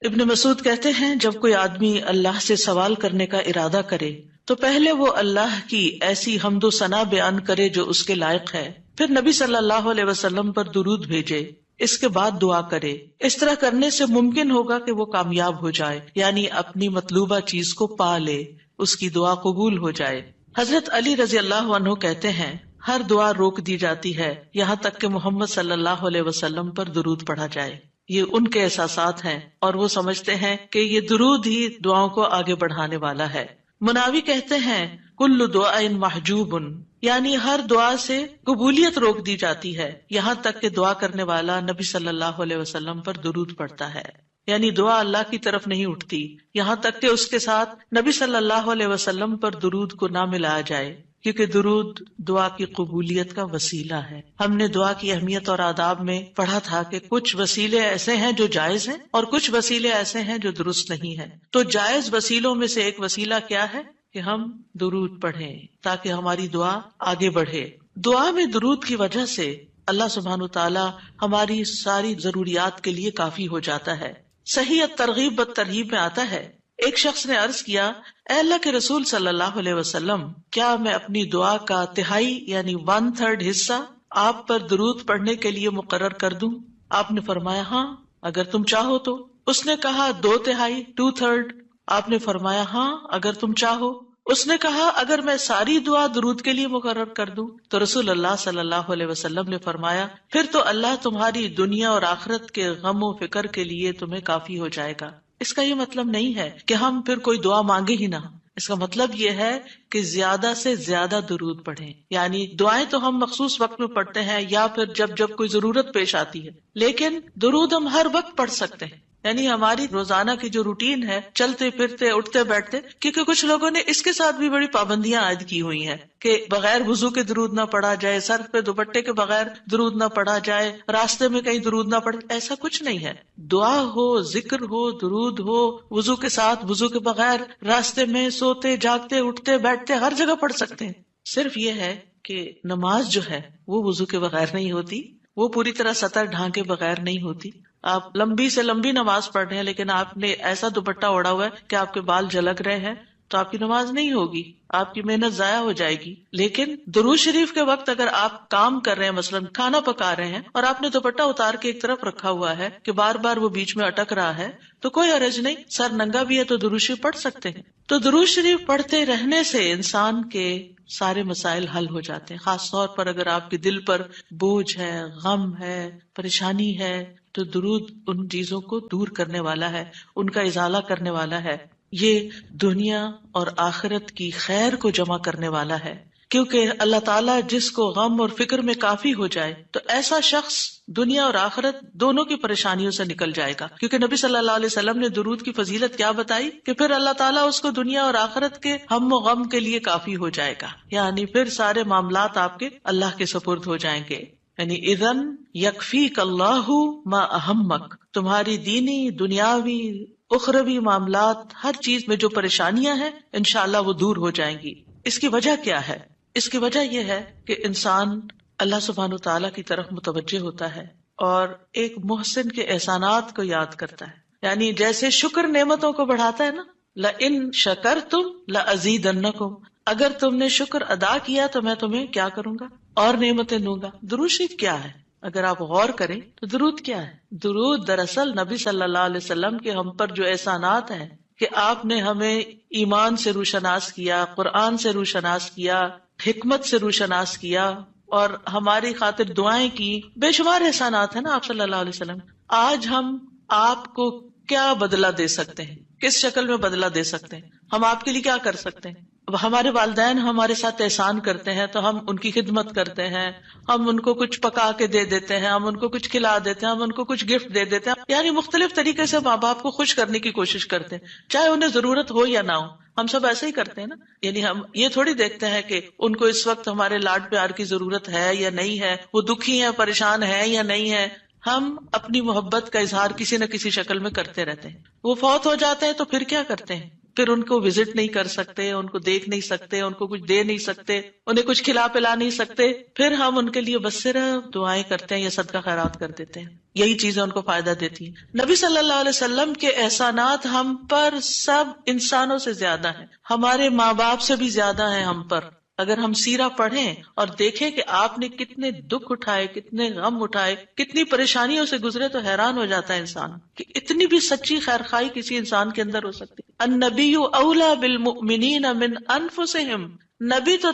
ابن مسعود کہتے ہیں جب کوئی آدمی اللہ سے سوال کرنے کا ارادہ کرے تو پہلے وہ اللہ کی ایسی حمد و ثنا بیان کرے جو اس کے لائق ہے، پھر نبی صلی اللہ علیہ وسلم پر درود بھیجے، اس کے بعد دعا کرے۔ اس طرح کرنے سے ممکن ہوگا کہ وہ کامیاب ہو جائے، یعنی اپنی مطلوبہ چیز کو پا لے، اس کی دعا قبول ہو جائے۔ حضرت علی رضی اللہ عنہ کہتے ہیں ہر دعا روک دی جاتی ہے یہاں تک کہ محمد صلی اللہ علیہ وسلم پر درود پڑھا جائے۔ یہ ان کے احساسات ہیں اور وہ سمجھتے ہیں کہ یہ درود ہی دعاؤں کو آگے بڑھانے والا ہے۔ مناوی کہتے ہیں کل دعاء محجوب، یعنی ہر دعا سے قبولیت روک دی جاتی ہے یہاں تک کہ دعا کرنے والا نبی صلی اللہ علیہ وسلم پر درود پڑھتا ہے، یعنی دعا اللہ کی طرف نہیں اٹھتی یہاں تک کہ اس کے ساتھ نبی صلی اللہ علیہ وسلم پر درود کو نہ ملایا جائے، کیونکہ درود دعا کی قبولیت کا وسیلہ ہے۔ ہم نے دعا کی اہمیت اور آداب میں پڑھا تھا کہ کچھ وسیلے ایسے ہیں جو جائز ہیں اور کچھ وسیلے ایسے ہیں جو درست نہیں ہیں۔ تو جائز وسیلوں میں سے ایک وسیلہ کیا ہے کہ ہم درود پڑھیں تاکہ ہماری دعا آگے بڑھے۔ دعا میں درود کی وجہ سے اللہ سبحانہ وتعالی ہماری ساری ضروریات کے لیے کافی ہو جاتا ہے۔ صحیح الترغیب والترہیب میں آتا ہے ایک شخص نے عرض کیا، اے اللہ کے رسول صلی اللہ علیہ وسلم، کیا میں اپنی دعا کا تہائی یعنی 1/3 حصہ آپ پر درود پڑھنے کے لیے مقرر کر دوں؟ آپ نے فرمایا ہاں اگر تم چاہو تو۔ اس نے کہا 2/3 2/3؟ آپ نے فرمایا ہاں اگر تم چاہو۔ اس نے کہا اگر میں ساری دعا درود کے لیے مقرر کر دوں؟ تو رسول اللہ صلی اللہ علیہ وسلم نے فرمایا پھر تو اللہ تمہاری دنیا اور آخرت کے غم و فکر کے لیے تمہیں کافی ہو جائے گا۔ اس کا یہ مطلب نہیں ہے کہ ہم پھر کوئی دعا مانگے ہی نہ، اس کا مطلب یہ ہے کہ زیادہ سے زیادہ درود پڑھیں، یعنی دعائیں تو ہم مخصوص وقت میں پڑھتے ہیں یا پھر جب کوئی ضرورت پیش آتی ہے، لیکن درود ہم ہر وقت پڑھ سکتے ہیں، یعنی ہماری روزانہ کی جو روٹین ہے، چلتے پھرتے اٹھتے بیٹھتے، کیونکہ کچھ لوگوں نے اس کے ساتھ بھی بڑی پابندیاں عائد کی ہوئی ہیں کہ بغیر وضو کے درود نہ پڑھا جائے، سر پہ دوپٹے کے بغیر درود نہ پڑھا جائے، راستے میں کہیں درود نہ پڑھے۔ ایسا کچھ نہیں ہے، دعا ہو، ذکر ہو، درود ہو، وضو کے ساتھ، وضو کے بغیر، راستے میں، سوتے جاگتے اٹھتے بیٹھتے ہر جگہ پڑھ سکتے ہیں۔ صرف یہ ہے کہ نماز جو ہے وہ وضو کے بغیر نہیں ہوتی، وہ پوری طرح سطر ڈھانکے بغیر نہیں ہوتی۔ آپ لمبی سے لمبی نماز پڑھ رہے ہیں لیکن آپ نے ایسا دوپٹہ اوڑا ہوا ہے کہ آپ کے بال جھلک رہے ہیں تو آپ کی نماز نہیں ہوگی، آپ کی محنت ضائع ہو جائے گی۔ لیکن درود شریف کے وقت اگر آپ کام کر رہے ہیں، مثلا کھانا پکا رہے ہیں اور آپ نے دوپٹہ اتار کے ایک طرف رکھا ہوا ہے کہ بار بار وہ بیچ میں اٹک رہا ہے تو کوئی حرج نہیں، سر ننگا بھی ہے تو درود شریف پڑھ سکتے ہیں۔ تو درود شریف پڑھتے رہنے سے انسان کے سارے مسائل حل ہو جاتے ہیں، خاص طور پر اگر آپ کے دل پر بوجھ ہے، غم ہے، پریشانی ہے تو درود ان چیزوں کو دور کرنے والا ہے، ان کا ازالہ کرنے والا ہے۔ یہ دنیا اور آخرت کی خیر کو جمع کرنے والا ہے، کیونکہ اللہ تعالیٰ جس کو غم اور فکر میں کافی ہو جائے تو ایسا شخص دنیا اور آخرت دونوں کی پریشانیوں سے نکل جائے گا، کیونکہ نبی صلی اللہ علیہ وسلم نے درود کی فضیلت کیا بتائی کہ پھر اللہ تعالیٰ اس کو دنیا اور آخرت کے ہم و غم کے لیے کافی ہو جائے گا، یعنی پھر سارے معاملات آپ کے اللہ کے سپرد ہو جائیں گے۔ یعنی اذن یکفیک اللہ ما اہمک، تمہاری دینی، دنیاوی، اخروی معاملات، ہر چیز میں جو پریشانیاں ہیں انشاءاللہ وہ دور ہو جائیں گی۔ اس کی وجہ کیا ہے؟ اس کی وجہ یہ ہے کہ انسان اللہ سبحانہ وتعالیٰ کی طرف متوجہ ہوتا ہے اور ایک محسن کے احسانات کو یاد کرتا ہے، یعنی جیسے شکر نعمتوں کو بڑھاتا ہے نا، لَإِن شَكَرْتُمْ لَأَزِيدَنَّكُمْ، اگر تم نے شکر ادا کیا تو میں تمہیں کیا کروں گا؟ اور نعمتیں دوں گا۔ درود شریف کیا ہے؟ اگر آپ غور کریں تو درود کیا ہے؟ درود دراصل نبی صلی اللہ علیہ وسلم کے ہم پر جو احسانات ہیں کہ آپ نے ہمیں ایمان سے روشناس کیا، قرآن سے روشناس کیا، حکمت سے روشناس کیا اور ہماری خاطر دعائیں کی، بے شمار احسانات ہیں نا آپ صلی اللہ علیہ وسلم۔ آج ہم آپ کو کیا بدلہ دے سکتے ہیں؟ کس شکل میں بدلہ دے سکتے ہیں؟ ہم آپ کے لیے کیا کر سکتے ہیں؟ اب ہمارے والدین ہمارے ساتھ احسان کرتے ہیں تو ہم ان کی خدمت کرتے ہیں، ہم ان کو کچھ پکا کے دے دیتے ہیں، ہم ان کو کچھ کھلا دیتے ہیں، ہم ان کو کچھ گفٹ دے دیتے ہیں، یعنی مختلف طریقے سے ماں باپ کو خوش کرنے کی کوشش کرتے ہیں، چاہے انہیں ضرورت ہو یا نہ ہو۔ ہم سب ایسے ہی کرتے ہیں نا، یعنی ہم یہ تھوڑی دیکھتے ہیں کہ ان کو اس وقت ہمارے لاڈ پیار کی ضرورت ہے یا نہیں ہے، وہ دکھی ہیں، پریشان ہیں یا نہیں ہے۔ ہم اپنی محبت کا اظہار کسی نہ کسی شکل میں کرتے رہتے ہیں۔ وہ فوت ہو جاتے ہیں تو پھر کیا کرتے ہیں؟ پھر ان کو وزٹ نہیں کر سکتے، ان کو دیکھ نہیں سکتے، ان کو کچھ دے نہیں سکتے، انہیں کچھ کھلا پلا نہیں سکتے، پھر ہم ان کے لیے بس صرف دعائیں کرتے ہیں یا صدقہ خیرات کر دیتے ہیں. یہی چیزیں ان کو فائدہ دیتی ہیں. نبی صلی اللہ علیہ وسلم کے احسانات ہم پر سب انسانوں سے زیادہ ہیں، ہمارے ماں باپ سے بھی زیادہ ہیں ہم پر. اگر ہم سیرہ پڑھیں اور دیکھیں کہ آپ نے کتنے دکھ اٹھائے، کتنے غم اٹھائے، کتنی پریشانیوں سے گزرے، تو حیران ہو جاتا ہے انسان کہ اتنی بھی سچی خیر خواہی کسی انسان کے اندر ہو سکتی. النبی اولی بالمؤمنین من انفسہم، نبی تو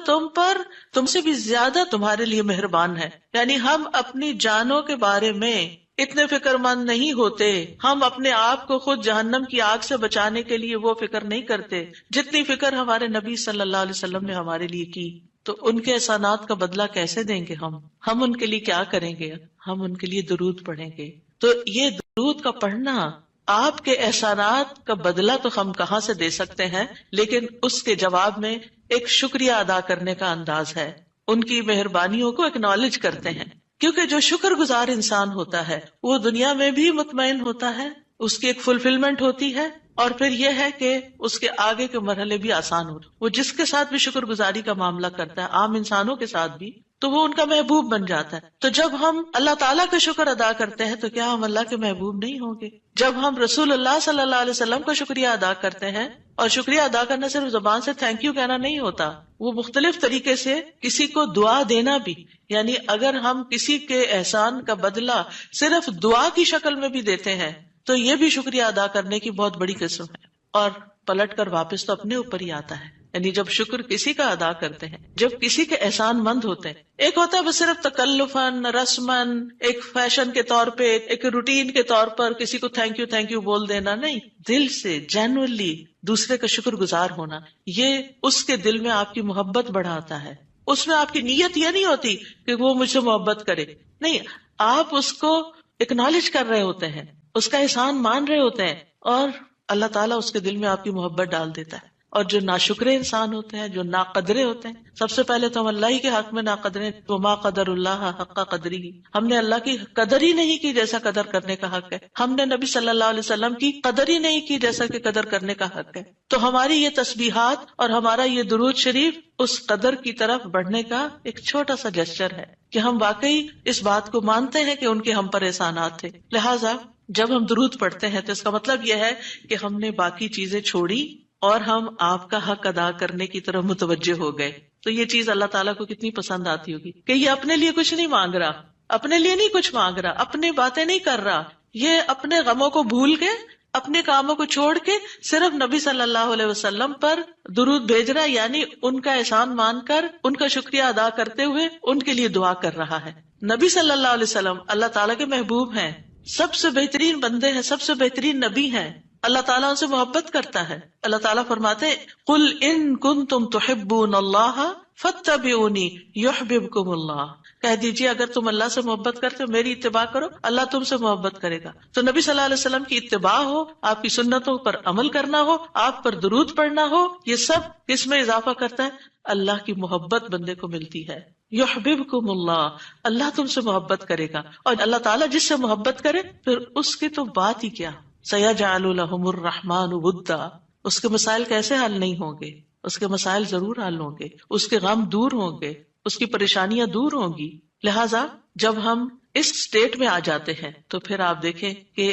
تم سے بھی زیادہ تمہارے لیے مہربان ہے. یعنی ہم اپنی جانوں کے بارے میں اتنے فکر مند نہیں ہوتے، ہم اپنے آپ کو خود جہنم کی آگ سے بچانے کے لیے وہ فکر نہیں کرتے جتنی فکر ہمارے نبی صلی اللہ علیہ وسلم نے ہمارے لیے کی. تو ان کے احسانات کا بدلہ کیسے دیں گے ہم ان کے لیے کیا کریں گے؟ ہم ان کے لیے درود پڑھیں گے. تو یہ درود کا پڑھنا آپ کے احسانات کا بدلہ تو ہم کہاں سے دے سکتے ہیں، لیکن اس کے جواب میں ایک شکریہ ادا کرنے کا انداز ہے، ان کی مہربانیوں کو اکنالج کرتے ہیں. کیونکہ جو شکر گزار انسان ہوتا ہے وہ دنیا میں بھی مطمئن ہوتا ہے، اس کی ایک فلفلمنٹ ہوتی ہے، اور پھر یہ ہے کہ اس کے آگے کے مرحلے بھی آسان ہوتے. وہ جس کے ساتھ بھی شکر گزاری کا معاملہ کرتا ہے، عام انسانوں کے ساتھ بھی، تو وہ ان کا محبوب بن جاتا ہے. تو جب ہم اللہ تعالیٰ کا شکر ادا کرتے ہیں تو کیا ہم اللہ کے محبوب نہیں ہوں گے؟ جب ہم رسول اللہ صلی اللہ علیہ وسلم کا شکریہ ادا کرتے ہیں، اور شکریہ ادا کرنا صرف زبان سے تھینک یو کہنا نہیں ہوتا، وہ مختلف طریقے سے کسی کو دعا دینا بھی. یعنی اگر ہم کسی کے احسان کا بدلہ صرف دعا کی شکل میں بھی دیتے ہیں تو یہ بھی شکریہ ادا کرنے کی بہت بڑی قسم ہے. اور پلٹ کر واپس تو اپنے اوپر ہی آتا ہے. یعنی جب شکر کسی کا ادا کرتے ہیں، جب کسی کے احسان مند ہوتے ہیں، ایک ہوتا ہے بس صرف تکلفاً رسماً ایک فیشن کے طور پہ، ایک روٹین کے طور پر کسی کو تھینک یو بول دینا، نہیں، دل سے جینوئنلی دوسرے کا شکر گزار ہونا، یہ اس کے دل میں آپ کی محبت بڑھاتا ہے. اس میں آپ کی نیت یہ نہیں ہوتی کہ وہ مجھ سے محبت کرے، نہیں، آپ اس کو اکنالج کر رہے ہوتے ہیں، اس کا احسان مان رہے ہوتے ہیں، اور اللہ تعالیٰ اس کے دل میں آپ کی محبت ڈال دیتا ہے. اور جو ناشکرے انسان ہوتے ہیں، جو ناقدرے ہوتے ہیں، سب سے پہلے تو ہم اللہ ہی کے حق میں ناقدرے، وما قدر اللہ حق قدری، ہم نے اللہ کی قدر ہی نہیں کی جیسا قدر کرنے کا حق ہے. ہم نے نبی صلی اللہ علیہ وسلم کی قدر ہی نہیں کی جیسا کہ قدر کرنے کا حق ہے. تو ہماری یہ تسبیحات اور ہمارا یہ درود شریف اس قدر کی طرف بڑھنے کا ایک چھوٹا سا جسچر ہے کہ ہم واقعی اس بات کو مانتے ہیں کہ ان کے ہم پر احسانات تھے. لہٰذا جب ہم درود پڑھتے ہیں تو اس کا مطلب یہ ہے کہ ہم نے باقی چیزیں چھوڑی اور ہم آپ کا حق ادا کرنے کی طرف متوجہ ہو گئے. تو یہ چیز اللہ تعالیٰ کو کتنی پسند آتی ہوگی کہ یہ اپنے لیے کچھ نہیں مانگ رہا، اپنے لیے نہیں کچھ مانگ رہا، اپنی باتیں نہیں کر رہا، یہ اپنے غموں کو بھول کے، اپنے کاموں کو چھوڑ کے صرف نبی صلی اللہ علیہ وسلم پر درود بھیج رہا، یعنی ان کا احسان مان کر ان کا شکریہ ادا کرتے ہوئے ان کے لیے دعا کر رہا ہے. نبی صلی اللہ علیہ وسلم اللہ تعالیٰ کے محبوب ہیں، سب سے بہترین بندے ہیں، سب سے بہترین نبی ہیں. اللہ تعالیٰ ان سے محبت کرتا ہے. اللہ تعالیٰ فرماتے قل ان کنتم تحبون اللہ فاتبعونی یحببکم اللہ، کہہ دیجیے اگر تم اللہ سے محبت کرتے ہو میری اتباع کرو، اللہ تم سے محبت کرے گا. تو نبی صلی اللہ علیہ وسلم کی اتباع ہو، آپ کی سنتوں پر عمل کرنا ہو، آپ پر درود پڑھنا ہو، یہ سب کس میں اضافہ کرتا ہے؟ اللہ کی محبت بندے کو ملتی ہے. یحببکم اللہ، اللہ تم سے محبت کرے گا. اور اللہ تعالیٰ جس سے محبت کرے پھر اس کی تو بات ہی کیا، سیجعل لهم الرحمن ودا، اس کے مسائل کیسے حل نہیں ہوں گے؟ اس کے مسائل ضرور حل ہوں گے، اس کے غم دور ہوں گے، اس کی پریشانیاں دور ہوں گی. لہٰذا جب ہم اس سٹیٹ میں آ جاتے ہیں تو پھر آپ دیکھیں کہ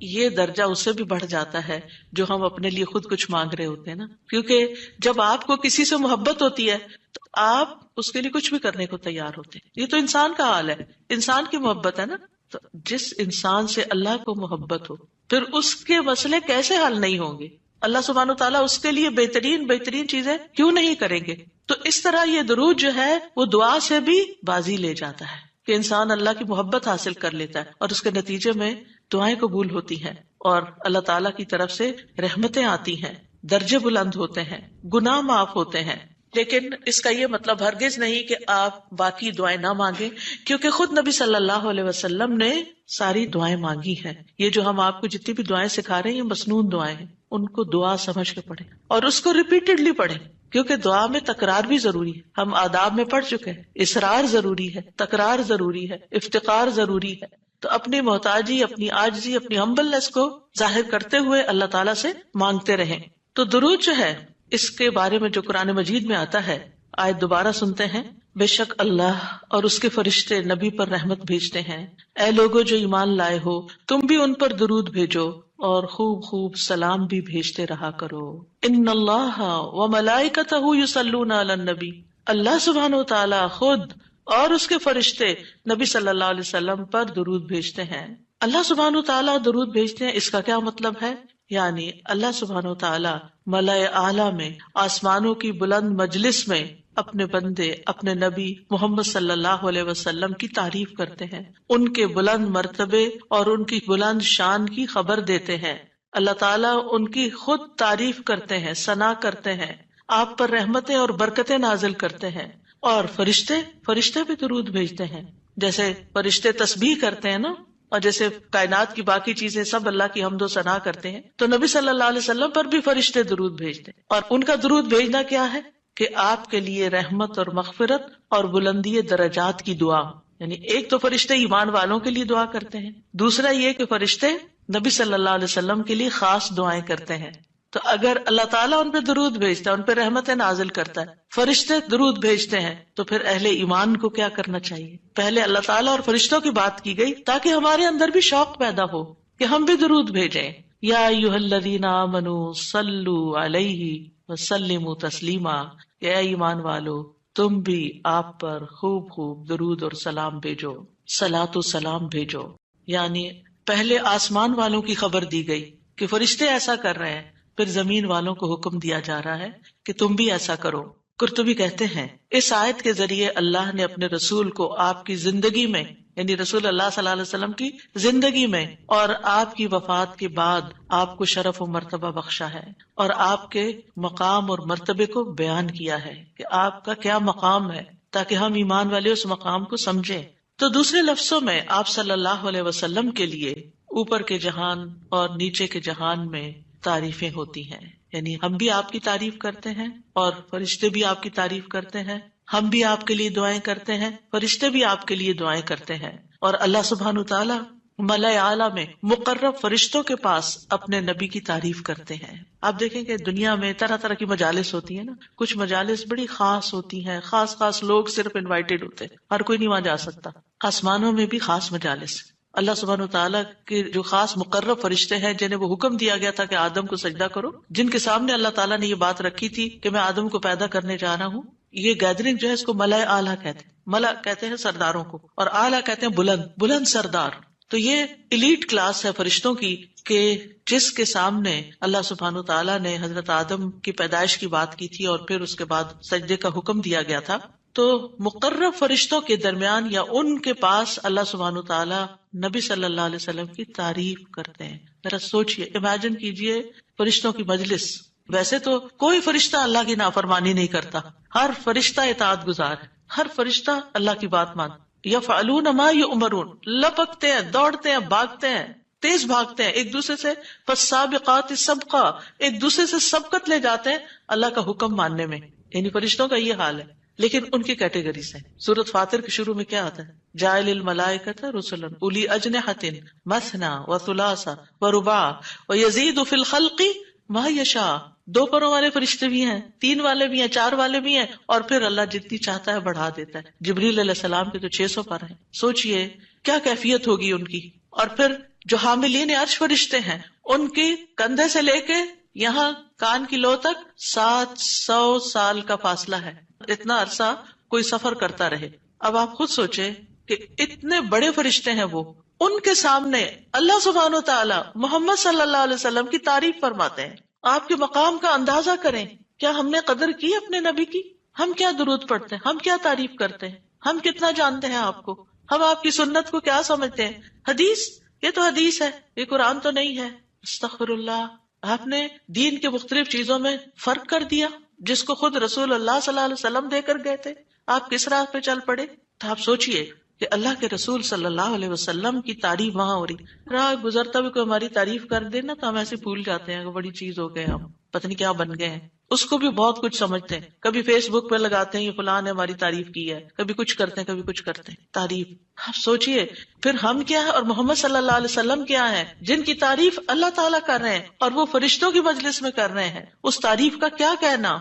یہ درجہ اس سے بھی بڑھ جاتا ہے جو ہم اپنے لیے خود کچھ مانگ رہے ہوتے ہیں نا. کیونکہ جب آپ کو کسی سے محبت ہوتی ہے تو آپ اس کے لیے کچھ بھی کرنے کو تیار ہوتے ہیں. یہ تو انسان کا حال ہے، انسان کی محبت ہے نا. تو جس انسان سے اللہ کو محبت ہو پھر اس کے مسئلے کیسے حل نہیں ہوں گے؟ اللہ سبحانہ وتعالیٰ اس کے لیے بہترین چیزیں کیوں نہیں کریں گے؟ تو اس طرح یہ درود جو ہے وہ دعا سے بھی بازی لے جاتا ہے کہ انسان اللہ کی محبت حاصل کر لیتا ہے، اور اس کے نتیجے میں دعائیں قبول ہوتی ہیں اور اللہ تعالیٰ کی طرف سے رحمتیں آتی ہیں، درجے بلند ہوتے ہیں، گناہ معاف ہوتے ہیں. لیکن اس کا یہ مطلب ہرگز نہیں کہ آپ باقی دعائیں نہ مانگیں، کیونکہ خود نبی صلی اللہ علیہ وسلم نے ساری دعائیں مانگی ہیں. یہ جو ہم آپ کو جتنی بھی دعائیں سکھا رہے ہیں یہ مسنون دعائیں ہیں، ان کو دعا سمجھ کے پڑھیں اور اس کو ریپیٹڈلی پڑھیں، کیونکہ دعا میں تکرار بھی ضروری ہے. ہم آداب میں پڑھ چکے ہیں، اصرار ضروری ہے، تکرار ضروری ہے، افتقار ضروری ہے. تو اپنی محتاجی، اپنی عاجزی، اپنی ہمبلنس کو ظاہر کرتے ہوئے اللہ تعالیٰ سے مانگتے رہیں. تو درود جو ہے اس کے بارے میں جو قرآن مجید میں آتا ہے، آیت دوبارہ سنتے ہیں. بے شک اللہ اور اس کے فرشتے نبی پر رحمت بھیجتے ہیں. اے لوگو جو ایمان لائے ہو، تم بھی ان پر درود بھیجو اور خوب خوب سلام بھی بھیجتے رہا کرو. ان اللہ وملائکتہ یصلون علی النبی، اللہ سبحانہ وتعالی خود اور اس کے فرشتے نبی صلی اللہ علیہ وسلم پر درود بھیجتے ہیں. اللہ سبحانہ وتعالی درود بھیجتے ہیں، اس کا کیا مطلب ہے؟ یعنی اللہ سبحانہ وتعالی ملائے اعلیٰ میں، آسمانوں کی بلند مجلس میں اپنے بندے، اپنے نبی محمد صلی اللہ علیہ وسلم کی تعریف کرتے ہیں، ان کے بلند مرتبے اور ان کی بلند شان کی خبر دیتے ہیں. اللہ تعالیٰ ان کی خود تعریف کرتے ہیں، ثنا کرتے ہیں، آپ پر رحمتیں اور برکتیں نازل کرتے ہیں. اور فرشتے بھی درود بھیجتے ہیں. جیسے فرشتے تسبیح کرتے ہیں نا، اور جیسے کائنات کی باقی چیزیں سب اللہ کی حمد و ثنا کرتے ہیں، تو نبی صلی اللہ علیہ وسلم پر بھی فرشتے درود بھیجتے ہیں. اور ان کا درود بھیجنا کیا ہے کہ آپ کے لیے رحمت اور مغفرت اور بلندی درجات کی دعا. یعنی ایک تو فرشتے ایمان والوں کے لیے دعا کرتے ہیں، دوسرا یہ کہ فرشتے نبی صلی اللہ علیہ وسلم کے لیے خاص دعائیں کرتے ہیں. تو اگر اللہ تعالیٰ ان پہ درود بھیجتا ہے، ان پہ رحمتیں نازل کرتا ہے، فرشتے درود بھیجتے ہیں، تو پھر اہل ایمان کو کیا کرنا چاہیے؟ پہلے اللہ تعالیٰ اور فرشتوں کی بات کی گئی تاکہ ہمارے اندر بھی شوق پیدا ہو کہ ہم بھی درود بھیجیں. یا ایھا الذین آمنوا صلوا علیہ وسلموا تسلیما، اے ایمان والو تم بھی آپ پر خوب خوب درود اور سلام بھیجو، صلاۃ و سلام بھیجو. یعنی پہلے آسمان والوں کی خبر دی گئی کہ فرشتے ایسا کر رہے ہیں، پھر زمین والوں کو حکم دیا جا رہا ہے کہ تم بھی ایسا کرو. قرطبی کہتے ہیں اس آیت کے ذریعے اللہ نے اپنے رسول کو آپ کی زندگی میں، یعنی رسول اللہ صلی اللہ علیہ وسلم کی زندگی میں اور آپ کی وفات کے بعد آپ کو شرف و مرتبہ بخشا ہے، اور آپ کے مقام اور مرتبے کو بیان کیا ہے کہ آپ کا کیا مقام ہے، تاکہ ہم ایمان والے اس مقام کو سمجھیں. تو دوسرے لفظوں میں آپ صلی اللہ علیہ وسلم کے لیے اوپر کے جہان اور نیچے کے جہان میں تعریفیں ہوتی ہیں. یعنی ہم بھی آپ کی تعریف کرتے ہیں اور فرشتے بھی آپ کی تعریف کرتے ہیں، ہم بھی آپ کے لیے دعائیں کرتے ہیں، فرشتے بھی آپ کے لیے دعائیں کرتے ہیں. اور اللہ سبحانہ تعالیٰ ملائے اعلیٰ میں مقرب فرشتوں کے پاس اپنے نبی کی تعریف کرتے ہیں. آپ دیکھیں کہ دنیا میں طرح طرح کی مجالس ہوتی ہیں نا، کچھ مجالس بڑی خاص ہوتی ہیں، خاص لوگ صرف انوائٹڈ ہوتے ہیں، ہر کوئی نہیں وہاں جا سکتا. آسمانوں میں بھی خاص مجالس، اللہ سبحانہ وتعالیٰ کے جو خاص مقرب فرشتے ہیں جنہیں وہ حکم دیا گیا تھا کہ آدم کو سجدہ کرو، جن کے سامنے اللہ تعالیٰ نے یہ بات رکھی تھی کہ میں آدم کو پیدا کرنے جا رہا ہوں. یہ گیدرنگ جو ہے اس کو ملائے اعلیٰ کہتے ہیں. ملا کہتے ہیں سرداروں کو، اور اعلیٰ کہتے ہیں بلند سردار. تو یہ ایلیٹ کلاس ہے فرشتوں کی کہ جس کے سامنے اللہ سبحانہ وتعالیٰ نے حضرت آدم کی پیدائش کی بات کی تھی اور پھر اس کے بعد سجدے کا حکم دیا گیا تھا. تو مقرب فرشتوں کے درمیان یا ان کے پاس اللہ سبحانہ وتعالیٰ نبی صلی اللہ علیہ وسلم کی تعریف کرتے ہیں. ذرا سوچئے، امیجن کیجئے فرشتوں کی مجلس. ویسے تو کوئی فرشتہ اللہ کی نافرمانی نہیں کرتا، ہر فرشتہ اطاعت گزار ہے، ہر فرشتہ اللہ کی بات مانتا. یفعلون ما یؤمرون، لپکتے ہیں، دوڑتے ہیں، بھاگتے ہیں، تیز بھاگتے ہیں ایک دوسرے سے. فالسابقات سبقا، ایک دوسرے سے سبقت لے جاتے ہیں اللہ کا حکم ماننے میں. یعنی فرشتوں کا یہ حال ہے. لیکن ان کی کیٹیگریز ہیں. سورۃ فاطر کے شروع میں کیا آتا ہے؟ جاعل الملائکۃ رسلا اولی اجنحۃ مثنی وثلاث ورباع ویزید فی الخلق ما یشاء. 2 پروں والے فرشتے بھی ہیں، 3 والے بھی ہیں، 4 والے بھی ہیں، اور پھر اللہ جتنی چاہتا ہے بڑھا دیتا ہے. جبریل علیہ السلام کے تو 600 پر ہیں. سوچئے کیا کیفیت ہوگی ان کی. اور پھر جو حاملین عرش فرشتے ہیں، ان کے کندھے سے لے کے یہاں کان کی لو تک 700 سال کا فاصلہ ہے. اتنا عرصہ کوئی سفر کرتا رہے. اب آپ خود سوچیں کہ اتنے بڑے فرشتے ہیں وہ، ان کے سامنے اللہ سبحانہ وتعالی محمد صلی اللہ علیہ وسلم کی تعریف فرماتے ہیں. آپ کے مقام کا اندازہ کریں. کیا ہم نے قدر کی اپنے نبی کی؟ ہم کیا درود پڑھتے ہیں، ہم کیا تعریف کرتے ہیں، ہم کتنا جانتے ہیں آپ کو، ہم آپ کی سنت کو کیا سمجھتے ہیں. حدیث، یہ تو حدیث ہے، یہ قرآن تو نہیں ہے. استغفر اللہ. آپ نے دین کے مختلف چیزوں میں فرق کر دیا جس کو خود رسول اللہ صلی اللہ علیہ وسلم دے کر گئے تھے. آپ کس راہ پہ چل پڑے. تو آپ سوچئے کہ اللہ کے رسول صلی اللہ علیہ وسلم کی تعریف وہاں ہو رہی. راہ گزرتا بھی کوئی ہماری تعریف کر دے نا تو ہم ایسے بھول جاتے ہیں کہ بڑی چیز ہو گئے، ہم پتہ نہیں کیا بن گئے ہیں. اس کو بھی بہت کچھ سمجھتے ہیں. کبھی فیس بک پہ لگاتے ہیں یہ فلاں نے ہماری تعریف کی ہے، کبھی کچھ کرتے ہیں کبھی کچھ کرتے ہیں تعریف. آپ سوچئے پھر ہم کیا ہے اور محمد صلی اللہ علیہ وسلم کیا ہے جن کی تعریف اللہ تعالیٰ کر رہے ہیں اور وہ فرشتوں کی مجلس میں کر رہے ہیں. اس تعریف کا کیا کہنا.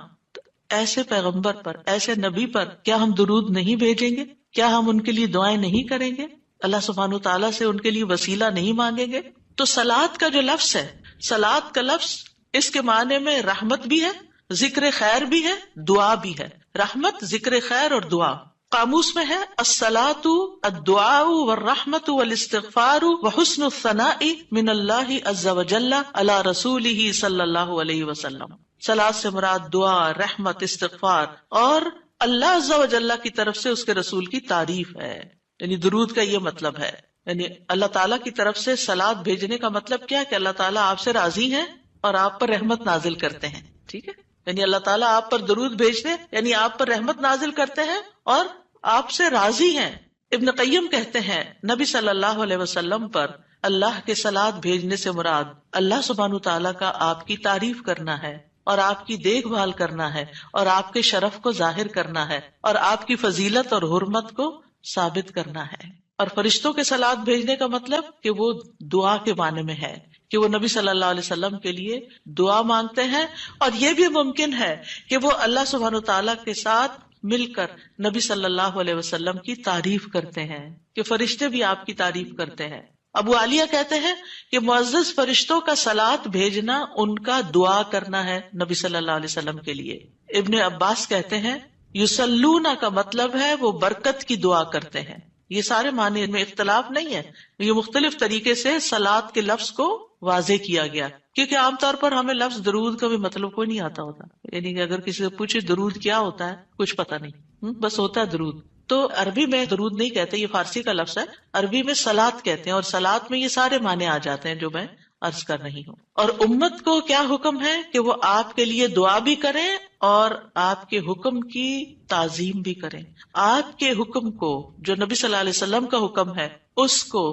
ایسے پیغمبر پر، ایسے نبی پر کیا ہم درود نہیں بھیجیں گے؟ کیا ہم ان کے لیے دعائیں نہیں کریں گے؟ اللہ سبحانہ تعالیٰ سے ان کے لیے وسیلہ نہیں مانگیں گے؟ تو صلاۃ کا جو لفظ ہے، صلاۃ کا لفظ اس کے معنی میں رحمت بھی ہے، ذکر خیر بھی ہے، دعا بھی ہے. رحمت، ذکر خیر اور دعا. قاموس میں ہے الصلاۃ الدعاء والرحمت والاستغفار وحسن الثناء من اللہ عز وجل علی رسولہ صلی اللہ علیہ وسلم. صلاۃ سے مراد دعا، رحمت، استغفار اور اللہ عز وجل کی طرف سے اس کے رسول کی تعریف ہے. یعنی درود کا یہ مطلب ہے، یعنی اللہ تعالیٰ کی طرف سے صلاۃ بھیجنے کا مطلب کیا کہ اللہ تعالیٰ آپ سے راضی ہیں اور آپ پر رحمت نازل کرتے ہیں. ٹھیک ہے، یعنی اللہ تعالیٰ آپ پر درود بھیجتے ہیں، یعنی آپ پر رحمت نازل کرتے ہیں اور آپ سے راضی ہیں. ابن قیم کہتے ہیں نبی صلی اللہ علیہ وسلم پر اللہ کے صلاۃ بھیجنے سے مراد اللہ سبحانہ تعالیٰ کا آپ کی تعریف کرنا ہے اور آپ کی دیکھ بھال کرنا ہے اور آپ کے شرف کو ظاہر کرنا ہے اور آپ کی فضیلت اور حرمت کو ثابت کرنا ہے. اور فرشتوں کے صلاۃ بھیجنے کا مطلب کہ وہ دعا کے معنی میں ہے کہ وہ نبی صلی اللہ علیہ وسلم کے لیے دعا مانگتے ہیں. اور یہ بھی ممکن ہے کہ وہ اللہ سبحانہ تعالیٰ کے ساتھ مل کر نبی صلی اللہ علیہ وسلم کی تعریف کرتے ہیں کہ فرشتے بھی آپ کی تعریف کرتے ہیں. ابو عالیہ کہتے ہیں کہ معزز فرشتوں کا صلاۃ بھیجنا ان کا دعا کرنا ہے نبی صلی اللہ علیہ وسلم کے لیے. ابن عباس کہتے ہیں یصلون کا مطلب ہے وہ برکت کی دعا کرتے ہیں. یہ سارے معنی میں اختلاف نہیں ہے، یہ مختلف طریقے سے صلاۃ کے لفظ کو واضح کیا گیا، کیونکہ عام طور پر ہمیں لفظ درود کا بھی مطلب کوئی نہیں آتا ہوتا. یعنی کہ اگر کسی سے پوچھے درود کیا ہوتا ہے، کچھ پتہ نہیں، بس ہوتا ہے درود. تو عربی میں درود نہیں کہتے، یہ فارسی کا لفظ ہے. عربی میں صلاۃ کہتے ہیں اور صلاۃ میں یہ سارے معنی آ جاتے ہیں جو میں عرض کر رہی ہوں. اور امت کو کیا حکم ہے کہ وہ آپ کے لیے دعا بھی کریں اور آپ کے حکم کی تعظیم بھی کریں. آپ کے حکم کو جو نبی صلی اللہ علیہ وسلم کا حکم ہے اس کو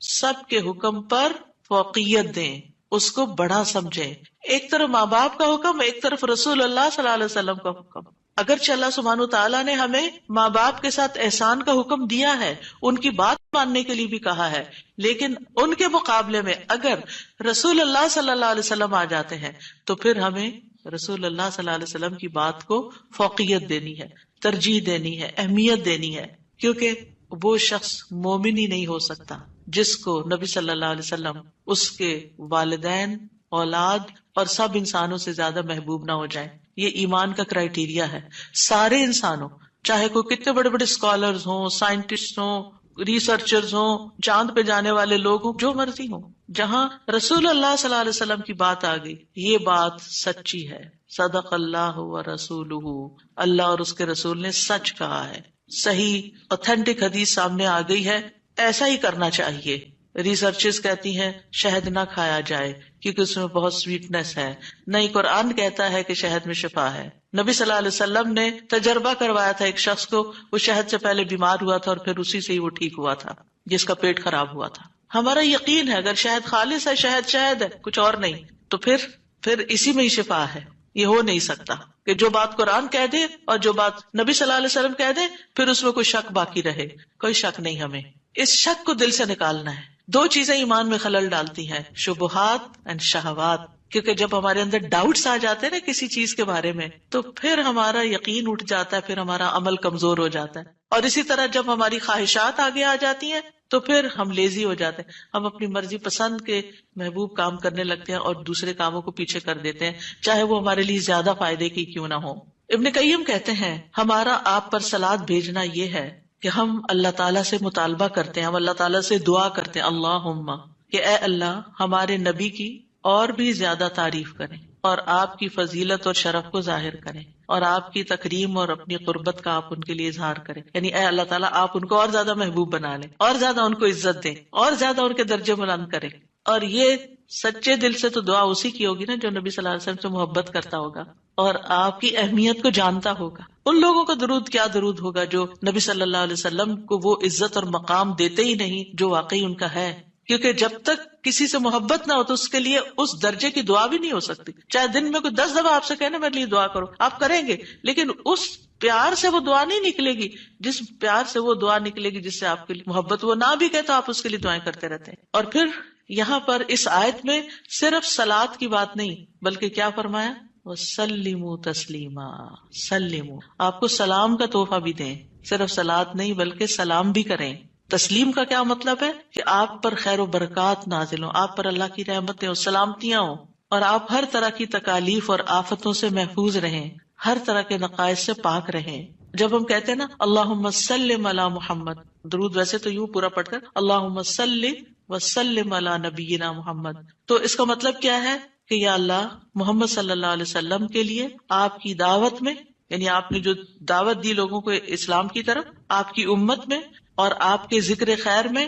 سب کے حکم پر فوقیت دیں، اس کو بڑا سمجھیں. ایک طرف ماں باپ کا حکم، ایک طرف رسول اللہ صلی اللہ علیہ وسلم کا حکم. اگرچہ اللہ سبحانہ تعالیٰ نے ہمیں ماں باپ کے ساتھ احسان کا حکم دیا ہے، ان کی بات ماننے کے لیے بھی کہا ہے، لیکن ان کے مقابلے میں اگر رسول اللہ صلی اللہ علیہ وسلم آ جاتے ہیں تو پھر ہمیں رسول اللہ صلی اللہ علیہ وسلم کی بات کو فوقیت دینی ہے، ترجیح دینی ہے، اہمیت دینی ہے. کیونکہ وہ شخص مومن ہی نہیں ہو سکتا جس کو نبی صلی اللہ علیہ وسلم اس کے والدین، اولاد اور سب انسانوں سے زیادہ محبوب نہ ہو جائیں. یہ ایمان کا کرائیٹیریا ہے. سارے انسانوں، چاہے کوئی کتنے بڑے بڑے اسکالرز ہوں، سائنٹسٹ ہوں، ریسرچرز ہوں، چاند پہ جانے والے لوگ ہوں، جو مرضی ہوں، جہاں رسول اللہ صلی اللہ علیہ وسلم کی بات آ گئی، یہ بات سچی ہے. صدق اللہ و رسولہ، اللہ اور اس کے رسول نے سچ کہا ہے. صحیح اوتھینٹک حدیث سامنے آ گئی ہے، ایسا ہی کرنا چاہیے. ریسرچز کہتی ہیں شہد نہ کھایا جائے کیونکہ اس میں بہت سویٹنس ہے. نہیں، قرآن کہتا ہے کہ شہد میں شفا ہے. نبی صلی اللہ علیہ وسلم نے تجربہ کروایا تھا ایک شخص کو، وہ شہد سے پہلے بیمار ہوا تھا اور پھر اسی سے ہی وہ ٹھیک ہوا تھا جس کا پیٹ خراب ہوا تھا. ہمارا یقین ہے اگر شہد خالص ہے، شہد شہد ہے، کچھ اور نہیں، تو پھر اسی میں ہی شفا ہے. یہ ہو نہیں سکتا کہ جو بات قرآن کہہ دے اور جو بات نبی صلی اللہ علیہ وسلم کہہ دے پھر اس میں کوئی شک باقی رہے. کوئی شک نہیں. ہمیں اس شک کو دل سے نکالنا ہے. دو چیزیں ایمان میں خلل ڈالتی ہیں، شبہات اینڈ شہوات. کیونکہ جب ہمارے اندر ڈاؤٹس آ جاتے ہیں نا کسی چیز کے بارے میں تو پھر ہمارا یقین اٹھ جاتا ہے، پھر ہمارا عمل کمزور ہو جاتا ہے. اور اسی طرح جب ہماری خواہشات آگے آ جاتی ہیں تو پھر ہم لیزی ہو جاتے ہیں، ہم اپنی مرضی پسند کے محبوب کام کرنے لگتے ہیں اور دوسرے کاموں کو پیچھے کر دیتے ہیں، چاہے وہ ہمارے لیے زیادہ فائدے کی کیوں نہ ہو. ابن قیم کہتے ہیں ہمارا آپ پر صلاۃ بھیجنا یہ ہے کہ ہم اللہ تعالیٰ سے مطالبہ کرتے ہیں، ہم اللہ تعالیٰ سے دعا کرتے ہیں، اللہم، کہ اے اللہ ہمارے نبی کی اور بھی زیادہ تعریف کریں اور آپ کی فضیلت اور شرف کو ظاہر کریں اور آپ کی تکریم اور اپنی قربت کا آپ ان کے لیے اظہار کریں. یعنی اے اللہ تعالیٰ آپ ان کو اور زیادہ محبوب بنا لیں، اور زیادہ ان کو عزت دیں، اور زیادہ ان کے درجے بلند کریں. اور یہ سچے دل سے تو دعا اسی کی ہوگی نا جو نبی صلی اللہ علیہ وسلم سے محبت کرتا ہوگا اور آپ کی اہمیت کو جانتا ہوگا. ان لوگوں کا درود کیا درود ہوگا جو نبی صلی اللہ علیہ وسلم کو وہ عزت اور مقام دیتے ہی نہیں جو واقعی ان کا ہے. کیونکہ جب تک کسی سے محبت نہ ہو تو اس کے لیے اس درجے کی دعا بھی نہیں ہو سکتی. چاہے دن میں کوئی 10 دفعہ آپ سے کہنا میرے لیے دعا کرو، آپ کریں گے، لیکن اس پیار سے وہ دعا نہیں نکلے گی جس پیار سے وہ دعا نکلے گی جس سے آپ کے لیے محبت. وہ نہ بھی کہ تو آپ اس کے لیے دعائیں کرتے رہتے ہیں. اور پھر یہاں پر اس آیت میں صرف صلاۃ کی بات نہیں بلکہ کیا فرمایا؟ وَسَلِّمُوا تَسْلِيمًا. سلموا، آپ کو سلام کا تحفہ بھی دیں. صرف صلاۃ نہیں بلکہ سلام بھی کریں. تسلیم کا کیا مطلب ہے؟ کہ آپ پر خیر و برکات نازل ہوں، آپ پر اللہ کی رحمتیں اور سلامتیاں ہوں، اور آپ ہر طرح کی تکالیف اور آفتوں سے محفوظ رہیں، ہر طرح کے نقائص سے پاک رہیں. جب ہم کہتے ہیں نا اللہم سلم علی محمد، درود ویسے تو یوں پورا پڑھ کر اللہم صلی وسلم علی نبینا محمد، تو اس کا مطلب کیا ہے کہ یا اللہ محمد صلی اللہ علیہ وسلم کے لیے آپ کی دعوت میں، یعنی آپ نے جو دعوت دی لوگوں کو اسلام کی طرف، آپ کی امت میں اور آپ کے ذکر خیر میں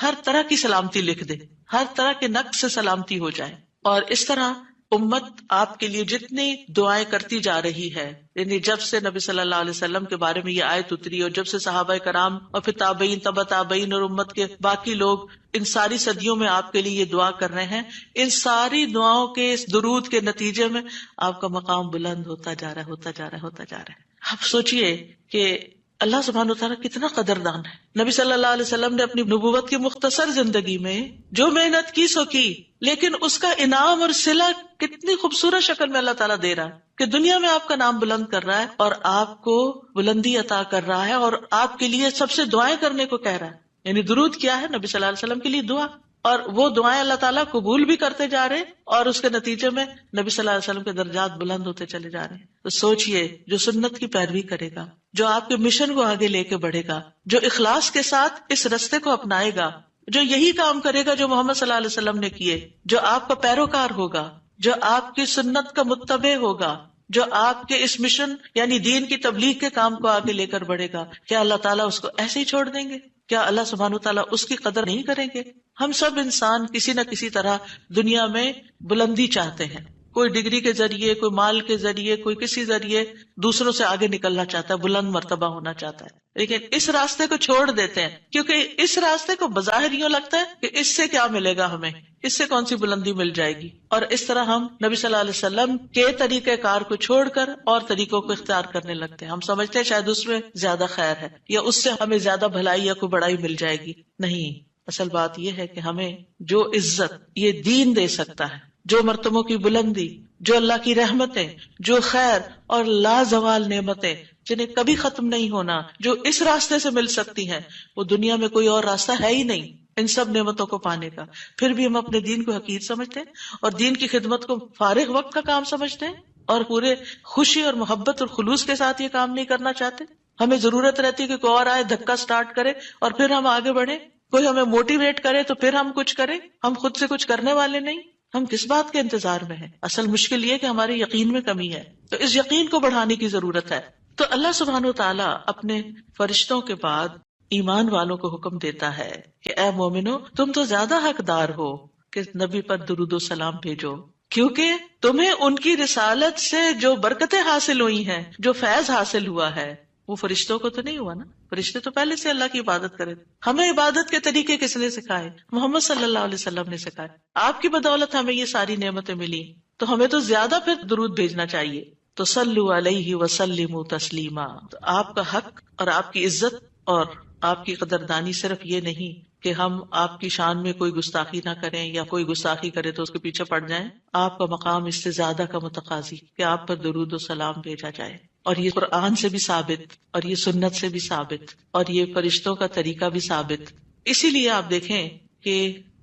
ہر طرح کی سلامتی لکھ دے، ہر طرح کے نقص سے سلامتی ہو جائے. اور اس طرح امت آپ کے لیے جتنی دعائیں کرتی جا رہی ہے، یعنی جب سے نبی صلی اللہ علیہ وسلم کے بارے میں یہ آیت اتری اور جب سے صحابہ کرام اور پھر تابعین تبع تابعین اور امت کے باقی لوگ ان ساری صدیوں میں آپ کے لیے یہ دعا کر رہے ہیں، ان ساری دعاؤں کے اس درود کے نتیجے میں آپ کا مقام بلند ہوتا جا رہا ہے، ہوتا جا رہا ہے، ہوتا جا رہا ہے. آپ سوچئے کہ اللہ سبحانہ وتعالیٰ کتنا قدردان ہے. نبی صلی اللہ علیہ وسلم نے اپنی نبوت کی مختصر زندگی میں جو محنت کی سو کی، لیکن اس کا انعام اور صلہ کتنی خوبصورت شکل میں اللہ تعالیٰ دے رہا ہے کہ دنیا میں آپ کا نام بلند کر رہا ہے اور آپ کو بلندی عطا کر رہا ہے اور آپ کے لیے سب سے دعائیں کرنے کو کہہ رہا ہے. یعنی درود کیا ہے؟ نبی صلی اللہ علیہ وسلم کے لیے دعا، اور وہ دعائیں اللہ تعالیٰ قبول بھی کرتے جا رہے ہیں اور اس کے نتیجے میں نبی صلی اللہ علیہ وسلم کے درجات بلند ہوتے چلے جا رہے ہیں. تو سوچئے جو سنت کی پیروی کرے گا، جو آپ کے مشن کو آگے لے کے بڑھے گا، جو اخلاص کے ساتھ اس رستے کو اپنائے گا، جو یہی کام کرے گا جو محمد صلی اللہ علیہ وسلم نے کیے، جو آپ کا پیروکار ہوگا، جو آپ کی سنت کا متبع ہوگا، جو آپ کے اس مشن یعنی دین کی تبلیغ کے کام کو آگے لے کر بڑھے گا، کیا اللہ تعالیٰ اس کو ایسے ہی چھوڑ دیں گے؟ کیا اللہ سبحانہ وتعالیٰ اس کی قدر نہیں کریں گے؟ ہم سب انسان کسی نہ کسی طرح دنیا میں بلندی چاہتے ہیں، کوئی ڈگری کے ذریعے، کوئی مال کے ذریعے، کوئی کسی ذریعے دوسروں سے آگے نکلنا چاہتا ہے، بلند مرتبہ ہونا چاہتا ہے. لیکن اس راستے کو چھوڑ دیتے ہیں کیونکہ اس راستے کو بظاہر یوں لگتا ہے کہ اس سے کیا ملے گا ہمیں، اس سے کون سی بلندی مل جائے گی، اور اس طرح ہم نبی صلی اللہ علیہ وسلم کے طریقہ کار کو چھوڑ کر اور طریقوں کو اختیار کرنے لگتے ہیں. ہم سمجھتے ہیں شاید اس میں زیادہ خیر ہے یا اس سے ہمیں زیادہ بھلائی یا کوئی بڑائی مل جائے گی. نہیں، اصل بات یہ ہے کہ ہمیں جو عزت یہ دین دے سکتا ہے، جو مرتبوں کی بلندی، جو اللہ کی رحمتیں، جو خیر اور لازوال نعمتیں جنہیں کبھی ختم نہیں ہونا، جو اس راستے سے مل سکتی ہیں، وہ دنیا میں کوئی اور راستہ ہے ہی نہیں ان سب نعمتوں کو پانے کا. پھر بھی ہم اپنے دین کو حقیر سمجھتے ہیں اور دین کی خدمت کو فارغ وقت کا کام سمجھتے ہیں اور پورے خوشی اور محبت اور خلوص کے ساتھ یہ کام نہیں کرنا چاہتے. ہمیں ضرورت رہتی ہے کہ کوئی اور آئے، دھکا سٹارٹ کرے اور پھر ہم آگے بڑھیں، کوئی ہمیں موٹیویٹ کرے تو پھر ہم کچھ کریں. ہم خود سے کچھ کرنے والے نہیں. ہم کس بات کے انتظار میں ہیں؟ اصل مشکل یہ کہ ہمارے یقین میں کمی ہے، تو اس یقین کو بڑھانے کی ضرورت ہے. تو اللہ سبحانہ وتعالیٰ اپنے فرشتوں کے بعد ایمان والوں کو حکم دیتا ہے کہ اے مومنو، تم تو زیادہ حقدار ہو کہ نبی پر درود و سلام بھیجو، کیونکہ تمہیں ان کی رسالت سے جو برکتیں حاصل ہوئی ہیں، جو فیض حاصل ہوا ہے، وہ فرشتوں کو تو نہیں ہوا نا. فرشتے تو پہلے سے اللہ کی عبادت کرے. ہمیں عبادت کے طریقے کس نے سکھائے؟ محمد صلی اللہ علیہ وسلم نے سکھائے. آپ کی بدولت ہمیں یہ ساری نعمتیں ملی، تو ہمیں تو زیادہ پھر درود بھیجنا چاہیے. تو صلو علیہ وسلموا تسلیما. تو آپ کا حق اور آپ کی عزت اور آپ کی قدردانی صرف یہ نہیں کہ ہم آپ کی شان میں کوئی گستاخی نہ کریں یا کوئی گستاخی کرے تو اس کے پیچھے پڑ جائیں. آپ کا مقام اس سے زیادہ کا متقاضی کہ آپ پر درود و سلام بھیجا جائے. اور یہ قرآن سے بھی ثابت، اور یہ سنت سے بھی ثابت، اور یہ فرشتوں کا طریقہ بھی ثابت. اسی لیے آپ دیکھیں کہ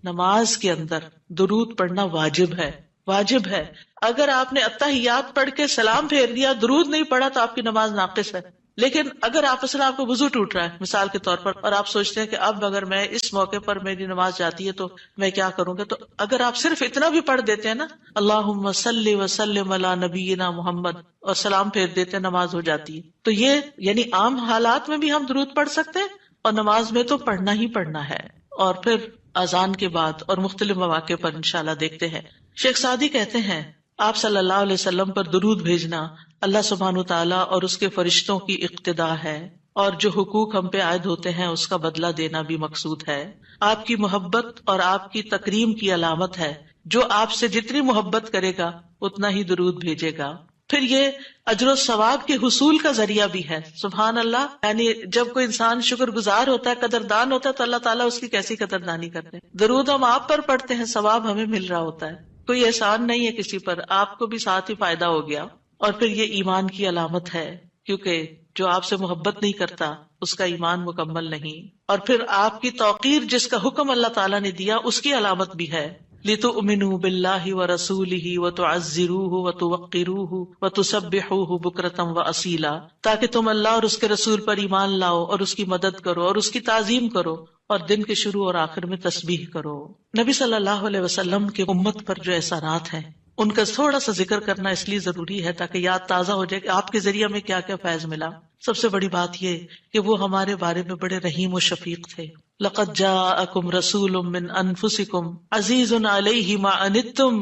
نماز کے اندر درود پڑھنا واجب ہے. واجب ہے. اگر آپ نے اتحیات پڑھ کے سلام پھیر دیا، درود نہیں پڑھا، تو آپ کی نماز ناقص ہے. لیکن اگر آپ کو وضو ٹوٹ رہا ہے مثال کے طور پر، اور آپ سوچتے ہیں کہ اب اگر میں اس موقع پر میری نماز جاتی ہے تو میں کیا کروں گا، تو اگر آپ صرف اتنا بھی پڑھ دیتے ہیں نا، اللہم صلی وسلم علی نبینا محمد، اور سلام پھیر دیتے ہیں، نماز ہو جاتی ہے. تو یہ یعنی عام حالات میں بھی ہم درود پڑھ سکتے ہیں اور نماز میں تو پڑھنا ہی پڑھنا ہے. اور پھر اذان کے بعد اور مختلف مواقع پر انشاءاللہ دیکھتے ہیں. شیخ سعدی کہتے ہیں آپ صلی اللہ علیہ وسلم پر درود بھیجنا اللہ سبحانہ تعالیٰ اور اس کے فرشتوں کی اقتدا ہے اور جو حقوق ہم پہ عائد ہوتے ہیں اس کا بدلہ دینا بھی مقصود ہے. آپ کی محبت اور آپ کی تکریم کی علامت ہے. جو آپ سے جتنی محبت کرے گا اتنا ہی درود بھیجے گا. پھر یہ اجر و ثواب کے حصول کا ذریعہ بھی ہے. سبحان اللہ، یعنی جب کوئی انسان شکر گزار ہوتا ہے، قدردان ہوتا ہے، تو اللہ تعالیٰ اس کی کیسی قدردانی کرتے ہیں. درود ہم آپ پر پڑھتے ہیں، ثواب ہمیں مل رہا ہوتا ہے. کوئی احسان نہیں ہے کسی پر، آپ کو بھی ساتھ ہی فائدہ ہو گیا. اور پھر یہ ایمان کی علامت ہے، کیونکہ جو آپ سے محبت نہیں کرتا اس کا ایمان مکمل نہیں. اور پھر آپ کی توقیر جس کا حکم اللہ تعالیٰ نے دیا اس کی علامت بھی ہے. لِتُؤْمِنُوا بِاللَّهِ وَرَسُولِهِ وَتُعَزِّرُوهُ وَتُوَقِّرُوهُ وَتُسَبِّحُوهُ بُكْرَةً وَأَصِيلًا، تاکہ تم اللہ اور اس کے رسول پر ایمان لاؤ اور اس کی مدد کرو اور اس کی تعظیم کرو اور دن کے شروع اور آخر میں تسبیح کرو. نبی صلی اللہ علیہ وسلم کے امت پر جو احسانات ہیں ان کا تھوڑا سا ذکر کرنا اس لیے ضروری ہے تاکہ یاد تازہ ہو جائے کہ آپ کے ذریعے میں کیا کیا فیض ملا. سب سے بڑی بات یہ کہ وہ ہمارے بارے میں بڑے رحیم و شفیق تھے. لَقَدْ جَاءَكُمْ رَسُولٌ مِّنْ أَنفُسِكُمْ عَزِيزٌ عَلَيْهِ مَا عَنِتُّمْ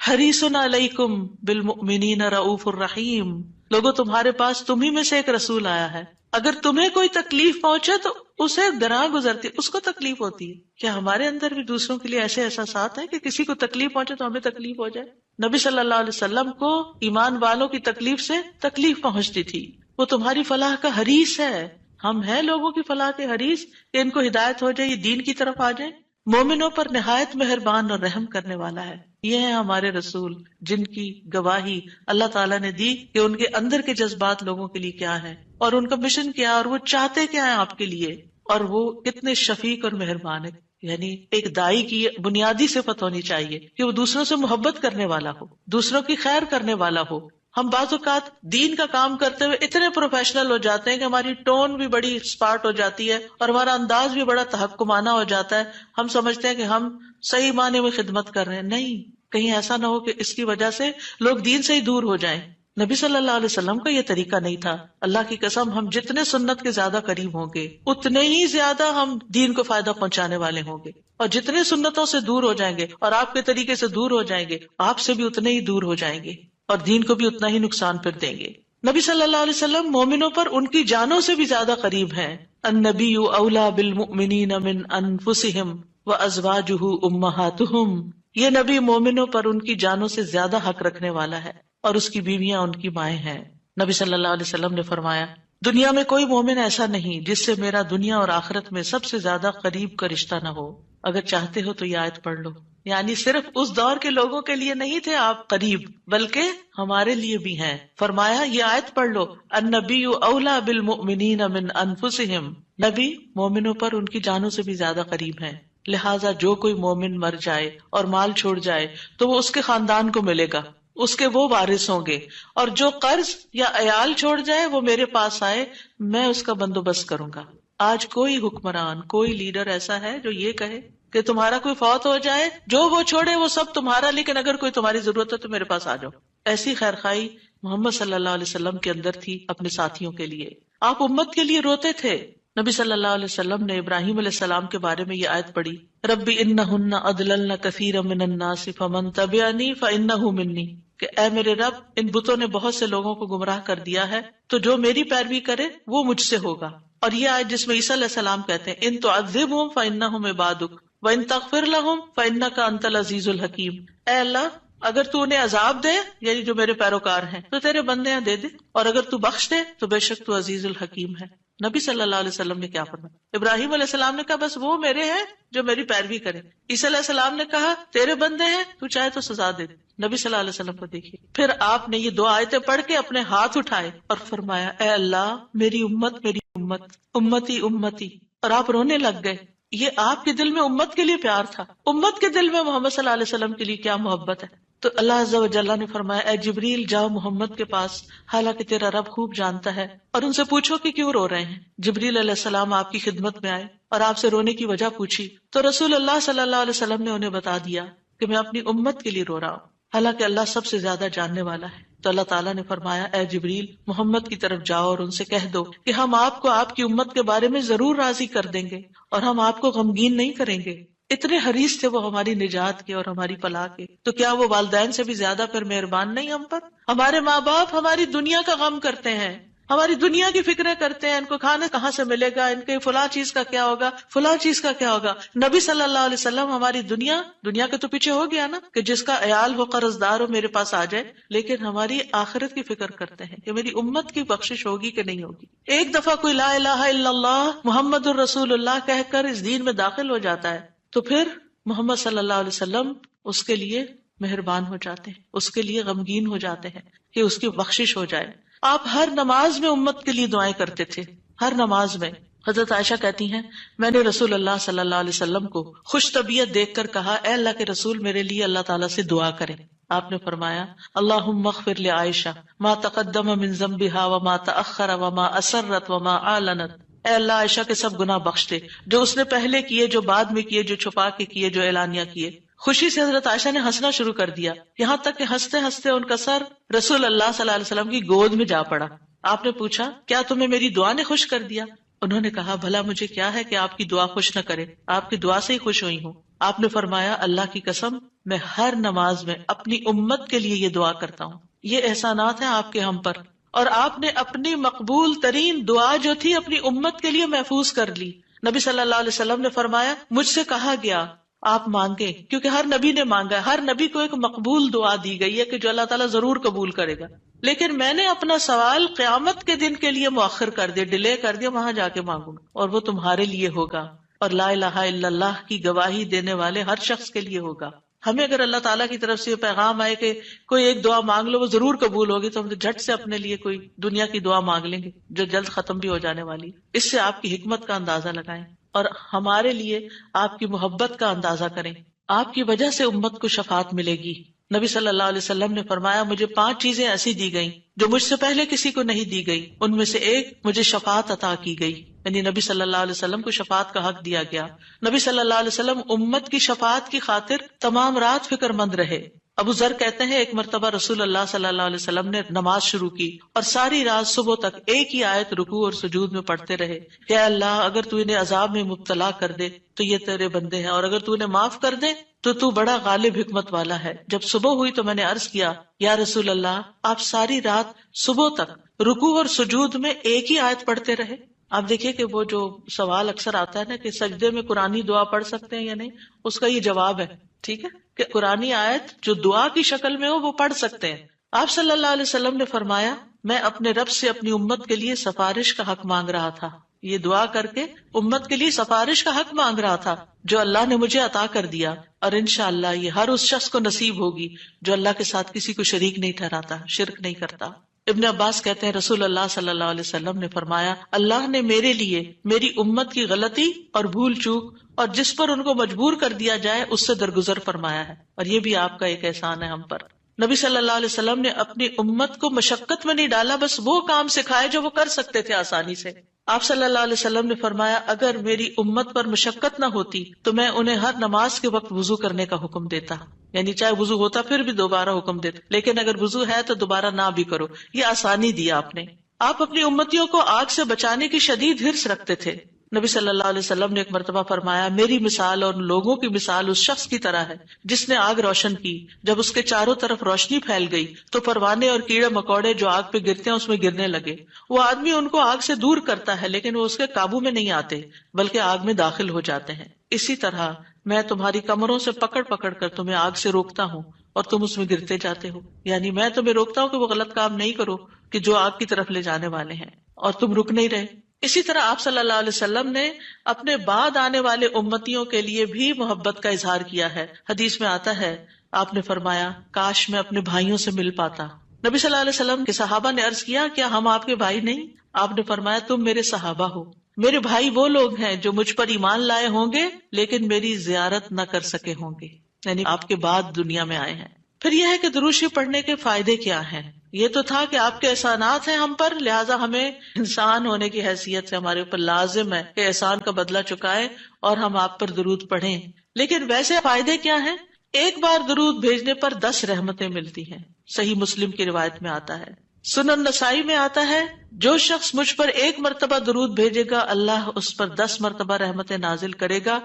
حَرِيصٌ عَلَيْكُمْ بِالْمُؤْمِنِينَ رَءُوفٌ رَحِيمٌ. لوگوں تمہارے پاس تمہیں میں سے ایک رسول آیا ہے، اگر تمہیں کوئی تکلیف پہنچے تو اسے گناہ گزرتی، اس کو تکلیف ہوتی ہے. کیا ہمارے اندر بھی دوسروں کے لیے ایسے احساسات ہیں کہ کسی کو تکلیف پہنچے تو ہمیں تکلیف ہو جائے؟ نبی صلی اللہ علیہ وسلم کو ایمان والوں کی تکلیف سے تکلیف پہنچتی تھی. وہ تمہاری فلاح کا حریص ہے. ہم ہیں لوگوں کی فلاح کے حریص کہ ان کو ہدایت ہو جائے، یہ دین کی طرف آ جائے. مومنوں پر نہایت مہربان اور رحم کرنے والا ہے. یہ ہیں ہمارے رسول جن کی گواہی اللہ تعالیٰ نے دی کہ ان کے اندر کے جذبات لوگوں کے لیے کیا ہے اور ان کا مشن کیا ہے اور وہ چاہتے کیا ہے آپ کے لیے، اور وہ کتنے شفیق اور مہربان ہے. یعنی ایک دائی کی بنیادی صفت ہونی چاہیے کہ وہ دوسروں سے محبت کرنے والا ہو، دوسروں کی خیر کرنے والا ہو. ہم بعض اوقات دین کا کام کرتے ہوئے اتنے پروفیشنل ہو جاتے ہیں کہ ہماری ٹون بھی بڑی اسپارٹ ہو جاتی ہے اور ہمارا انداز بھی بڑا تحکمانہ ہو جاتا ہے. ہم سمجھتے ہیں کہ ہم صحیح معنی میں خدمت کر رہے ہیں. نہیں، کہیں ایسا نہ ہو کہ اس کی وجہ سے لوگ دین سے ہی دور ہو جائیں. نبی صلی اللہ علیہ وسلم کا یہ طریقہ نہیں تھا. اللہ کی قسم، ہم جتنے سنت کے زیادہ قریب ہوں گے اتنے ہی زیادہ ہم دین کو فائدہ پہنچانے والے ہوں گے، اور جتنے سنتوں سے دور ہو جائیں گے اور آپ کے طریقے سے دور ہو جائیں گے آپ سے بھی اتنے ہی دور ہو جائیں گے اور دین کو بھی اتنا ہی نقصان پھر دیں گے. نبی صلی اللہ علیہ وسلم مومنوں پر ان کی جانوں سے بھی زیادہ قریب ہیں. النبی اولی بالمؤمنین من انفسہم وازواجہ امہاتہم. یہ نبی مومنوں پر ان کی جانوں سے زیادہ حق رکھنے والا ہے اور اس کی بیویاں ان کی مائیں ہیں. نبی صلی اللہ علیہ وسلم نے فرمایا، دنیا میں کوئی مومن ایسا نہیں جس سے میرا دنیا اور آخرت میں سب سے زیادہ قریب کا رشتہ نہ ہو. اگر چاہتے ہو تو یہ آیت پڑھ لو. یعنی صرف اس دور کے لوگوں کے لیے نہیں تھے آپ قریب، بلکہ ہمارے لیے بھی ہیں. فرمایا یہ آیت پڑھ لو، النبی اولی بالمؤمنین من انفسہم. نبی مومنوں پر ان کی جانوں سے بھی زیادہ قریب ہیں. لہٰذا جو کوئی مومن مر جائے اور مال چھوڑ جائے تو وہ اس کے خاندان کو ملے گا، اس کے وہ وارث ہوں گے. اور جو قرض یا عیال چھوڑ جائے وہ میرے پاس آئے، میں اس کا بندوبست کروں گا. آج کوئی حکمران، کوئی لیڈر ایسا ہے جو یہ کہے کہ تمہارا کوئی فوت ہو جائے، جو وہ چھوڑے وہ سب تمہارا، لیکن اگر کوئی تمہاری ضرورت ہے تو میرے پاس آ جاؤ؟ ایسی خیرخواہی محمد صلی اللہ علیہ وسلم کے اندر تھی اپنے ساتھیوں کے لیے. آپ امت کے لیے روتے تھے. نبی صلی اللہ علیہ وسلم نے ابراہیم علیہ السلام کے بارے میں یہ آیت پڑھی، ربی انہن اضللن کثیرا من الناس فمن تبعنی فانہ منی. کہ اے میرے رب، ان بتوں نے بہت سے لوگوں کو گمراہ کر دیا ہے، تو جو میری پیروی کرے وہ مجھ سے ہوگا. اور یہ آیت جس میں عیسیٰ علیہ السلام کہتے ہیں ان تعذبہم فانہم عبادک وان تغفر لہم فانک انت العزیز الحکیم. اے اللہ، اگر تو انہیں عذاب دے، یعنی جو میرے پیروکار ہیں، تو تیرے بندے ہیں دے دے، اور اگر تو بخش دے تو بے شک تو عزیز الحکیم ہے. نبی صلی اللہ علیہ وسلم نے کیا فرمایا؟ ابراہیم علیہ السلام نے کہا بس وہ میرے ہیں جو میری پیروی کرے. عیسیٰ علیہ السلام نے کہا تیرے بندے ہیں، تو چاہے تو سزا دے. نبی صلی اللہ علیہ وسلم کو دیکھیے، پھر آپ نے یہ 2 آیتیں پڑھ کے اپنے ہاتھ اٹھائے اور فرمایا اے اللہ، میری امت، میری امت، امتی امتی. اور آپ رونے لگ گئے. یہ آپ کے دل میں امت کے لیے پیار تھا. امت کے دل میں محمد صلی اللہ علیہ وسلم کے لیے کیا محبت ہے. تو اللہ عز و جل نے فرمایا اے جبریل جاؤ محمد کے پاس، حالانکہ تیرا رب خوب جانتا ہے، اور ان سے پوچھو کہ کیوں رو رہے ہیں. جبریل علیہ السلام آپ کی خدمت میں آئے اور آپ سے رونے کی وجہ پوچھی تو رسول اللہ صلی اللہ علیہ وسلم نے انہیں بتا دیا کہ میں اپنی امت کے لیے رو رہا ہوں، حالانکہ اللہ سب سے زیادہ جاننے والا ہے. تو اللہ تعالیٰ نے فرمایا اے جبریل محمد کی طرف جاؤ اور ان سے کہہ دو کہ ہم آپ کو آپ کی امت کے بارے میں ضرور راضی کر دیں گے اور ہم آپ کو غمگین نہیں کریں گے. اتنے حریص تھے وہ ہماری نجات کے اور ہماری فلاح کے. تو کیا وہ والدین سے بھی زیادہ پھر مہربان نہیں ہم پر؟ ہمارے ماں باپ ہماری دنیا کا غم کرتے ہیں، ہماری دنیا کی فکریں کرتے ہیں، ان کو کھانا کہاں سے ملے گا، ان کے فلاں چیز کا کیا ہوگا، فلاں چیز کا کیا ہوگا۔ نبی صلی اللہ علیہ وسلم ہماری دنیا کے تو پیچھے ہو گیا نا، کہ جس کا عیال ہو، قرض دار ہو، میرے پاس آ جائے، لیکن ہماری آخرت کی فکر کرتے ہیں کہ میری امت کی بخشش ہوگی کہ نہیں ہوگی۔ ایک دفعہ کوئی لا الہ الا اللہ محمد الرسول اللہ کہہ کر اس دین میں داخل ہو جاتا ہے تو پھر محمد صلی اللہ علیہ وسلم اس کے لیے مہربان ہو جاتے ہیں، اس کے لیے غمگین ہو جاتے ہیں کہ اس کی بخشش ہو جائے۔ آپ ہر نماز میں امت کے لیے دعائیں کرتے تھے، ہر نماز میں۔ حضرت عائشہ کہتی ہیں میں نے رسول اللہ صلی اللہ علیہ وسلم کو خوش طبیعت دیکھ کر کہا اے اللہ کے رسول میرے لیے اللہ تعالیٰ سے دعا کریں۔ آپ نے فرمایا اللہم اغفر لعائشہ ما تقدم من ذنبها وما تأخر وما اسرت وما اعلنت، اے اللہ عائشہ کے سب گناہ بخش دے، جو اس نے پہلے کیے، جو بعد میں کیے، جو چھپا کے کیے، جو اعلانیہ کیے۔ خوشی سے حضرت عائشہ نے ہنسنا شروع کر دیا، یہاں تک کہ ہنستے ہنستے ان کا سر رسول اللہ صلی اللہ علیہ وسلم کی گود میں جا پڑا۔ آپ نے پوچھا کیا تمہیں میری دعا نے خوش کر دیا؟ انہوں نے کہا بھلا مجھے کیا ہے کہ آپ کی دعا خوش نہ کرے، آپ کی دعا سے ہی خوش ہوئی ہوں۔ آپ نے فرمایا اللہ کی قسم میں ہر نماز میں اپنی امت کے لیے یہ دعا کرتا ہوں۔ یہ احسانات ہیں آپ کے ہم پر، اور آپ نے اپنی مقبول ترین دعا جو تھی اپنی امت کے لیے محفوظ کر لی۔ نبی صلی اللہ علیہ وسلم نے فرمایا مجھ سے کہا گیا آپ مانگے، کیونکہ ہر نبی نے مانگا ہے، ہر نبی کو ایک مقبول دعا دی گئی ہے کہ جو اللہ تعالیٰ ضرور قبول کرے گا، لیکن میں نے اپنا سوال قیامت کے دن کے لیے مؤخر کر دیا، ڈیلے کر دیا، وہاں جا کے مانگوں گا، اور وہ تمہارے لیے ہوگا، اور لا الہ الا اللہ کی گواہی دینے والے ہر شخص کے لیے ہوگا۔ ہمیں اگر اللہ تعالیٰ کی طرف سے یہ پیغام آئے کہ کوئی ایک دعا مانگ لو وہ ضرور قبول ہوگی، تو ہم جھٹ سے اپنے لیے کوئی دنیا کی دعا مانگ لیں گے جو جلد ختم بھی ہو جانے والی۔ اس سے آپ کی حکمت کا اندازہ لگائیں اور ہمارے لیے آپ کی محبت کا اندازہ کریں۔ آپ کی وجہ سے امت کو شفاعت ملے گی۔ نبی صلی اللہ علیہ وسلم نے فرمایا مجھے 5 چیزیں ایسی دی گئیں جو مجھ سے پہلے کسی کو نہیں دی گئی، ان میں سے ایک مجھے شفاعت عطا کی گئی، یعنی نبی صلی اللہ علیہ وسلم کو شفاعت کا حق دیا گیا۔ نبی صلی اللہ علیہ وسلم امت کی شفاعت کی خاطر تمام رات فکر مند رہے۔ ابو ذر کہتے ہیں ایک مرتبہ رسول اللہ صلی اللہ علیہ وسلم نے نماز شروع کی اور ساری رات صبح تک ایک ہی آیت رکوع اور سجود میں پڑھتے رہے کہ اے اللہ اگر تو انہیں عذاب میں مبتلا کر دے تو یہ تیرے بندے ہیں، اور اگر تو انہیں معاف کر دے تو تو بڑا غالب حکمت والا ہے۔ جب صبح ہوئی تو میں نے عرض کیا یا رسول اللہ آپ ساری رات صبح تک رکوع اور سجود میں ایک ہی آیت پڑھتے رہے؟ آپ دیکھیے کہ وہ جو سوال اکثر آتا ہے نا کہ سجدے میں قرآنی دعا پڑھ سکتے ہیں یا نہیں، اس کا یہ جواب ہے، ٹھیک ہے، کہ قرآنی آیت جو دعا کی شکل میں ہو وہ پڑھ سکتے ہیں۔ آپ صلی اللہ علیہ وسلم نے فرمایا میں اپنے رب سے اپنی امت کے لیے سفارش کا حق مانگ رہا تھا، یہ دعا کر کے امت کے لیے سفارش کا حق مانگ رہا تھا جو اللہ نے مجھے عطا کر دیا، اور انشاءاللہ یہ ہر اس شخص کو نصیب ہوگی جو اللہ کے ساتھ کسی کو شریک نہیں ٹھہراتا، شرک نہیں کرتا۔ ابن عباس کہتے ہیں رسول اللہ صلی اللہ علیہ وسلم نے فرمایا اللہ نے میرے لیے میری امت کی غلطی اور بھول چوک اور جس پر ان کو مجبور کر دیا جائے اس سے درگزر فرمایا ہے، اور یہ بھی آپ کا ایک احسان ہے ہم پر۔ نبی صلی اللہ علیہ وسلم نے اپنی امت کو مشقت میں نہیں ڈالا، بس وہ کام سکھائے جو وہ کر سکتے تھے آسانی سے۔ آپ صلی اللہ علیہ وسلم نے فرمایا اگر میری امت پر مشقت نہ ہوتی تو میں انہیں ہر نماز کے وقت وضو کرنے کا حکم دیتا، یعنی چاہے وضو ہوتا پھر بھی دوبارہ حکم دیتا، لیکن اگر وضو ہے تو دوبارہ نہ بھی کرو، یہ آسانی دی آپ نے۔ آپ اپنی امتیوں کو آگ سے بچانے کی شدید حرص رکھتے تھے۔ نبی صلی اللہ علیہ وسلم نے ایک مرتبہ فرمایا میری مثال اور لوگوں کی مثال اس شخص کی طرح ہے جس نے آگ روشن کی، جب اس کے چاروں طرف روشنی پھیل گئی تو پروانے اور کیڑے مکوڑے جو آگ پہ گرتے ہیں اس میں گرنے لگے۔ وہ آدمی ان کو آگ سے دور کرتا ہے لیکن وہ اس کے قابو میں نہیں آتے بلکہ آگ میں داخل ہو جاتے ہیں۔ اسی طرح میں تمہاری کمروں سے پکڑ پکڑ کر تمہیں آگ سے روکتا ہوں اور تم اس میں گرتے جاتے ہو، یعنی میں تمہیں روکتا ہوں کہ وہ غلط کام نہیں کرو کہ جو آگ کی طرف لے جانے والے ہیں، اور تم رک نہیں رہے۔ اسی طرح آپ صلی اللہ علیہ وسلم نے اپنے بعد آنے والے امتیوں کے لیے بھی محبت کا اظہار کیا ہے۔ حدیث میں آتا ہے آپ نے فرمایا کاش میں اپنے بھائیوں سے مل پاتا۔ نبی صلی اللہ علیہ وسلم کے صحابہ نے عرض کیا کیا ہم آپ کے بھائی نہیں؟ آپ نے فرمایا تم میرے صحابہ ہو، میرے بھائی وہ لوگ ہیں جو مجھ پر ایمان لائے ہوں گے لیکن میری زیارت نہ کر سکے ہوں گے، یعنی آپ کے بعد دنیا میں آئے ہیں۔ پھر یہ ہے کہ درود شریف پڑھنے کے فائدے کیا ہیں؟ یہ تو تھا کہ آپ کے احسانات ہیں ہم پر، لہٰذا ہمیں انسان ہونے کی حیثیت سے ہمارے اوپر لازم ہے کہ احسان کا بدلہ چکائے اور ہم آپ پر درود پڑھیں۔ لیکن ویسے فائدے کیا ہیں؟ ایک بار درود بھیجنے پر 10 رحمتیں ملتی ہیں، صحیح مسلم کی روایت میں آتا ہے۔ سنن نسائی میں آتا ہے جو شخص مجھ پر 1 مرتبہ درود بھیجے گا اللہ اس پر 10 مرتبہ رحمتیں نازل کرے گا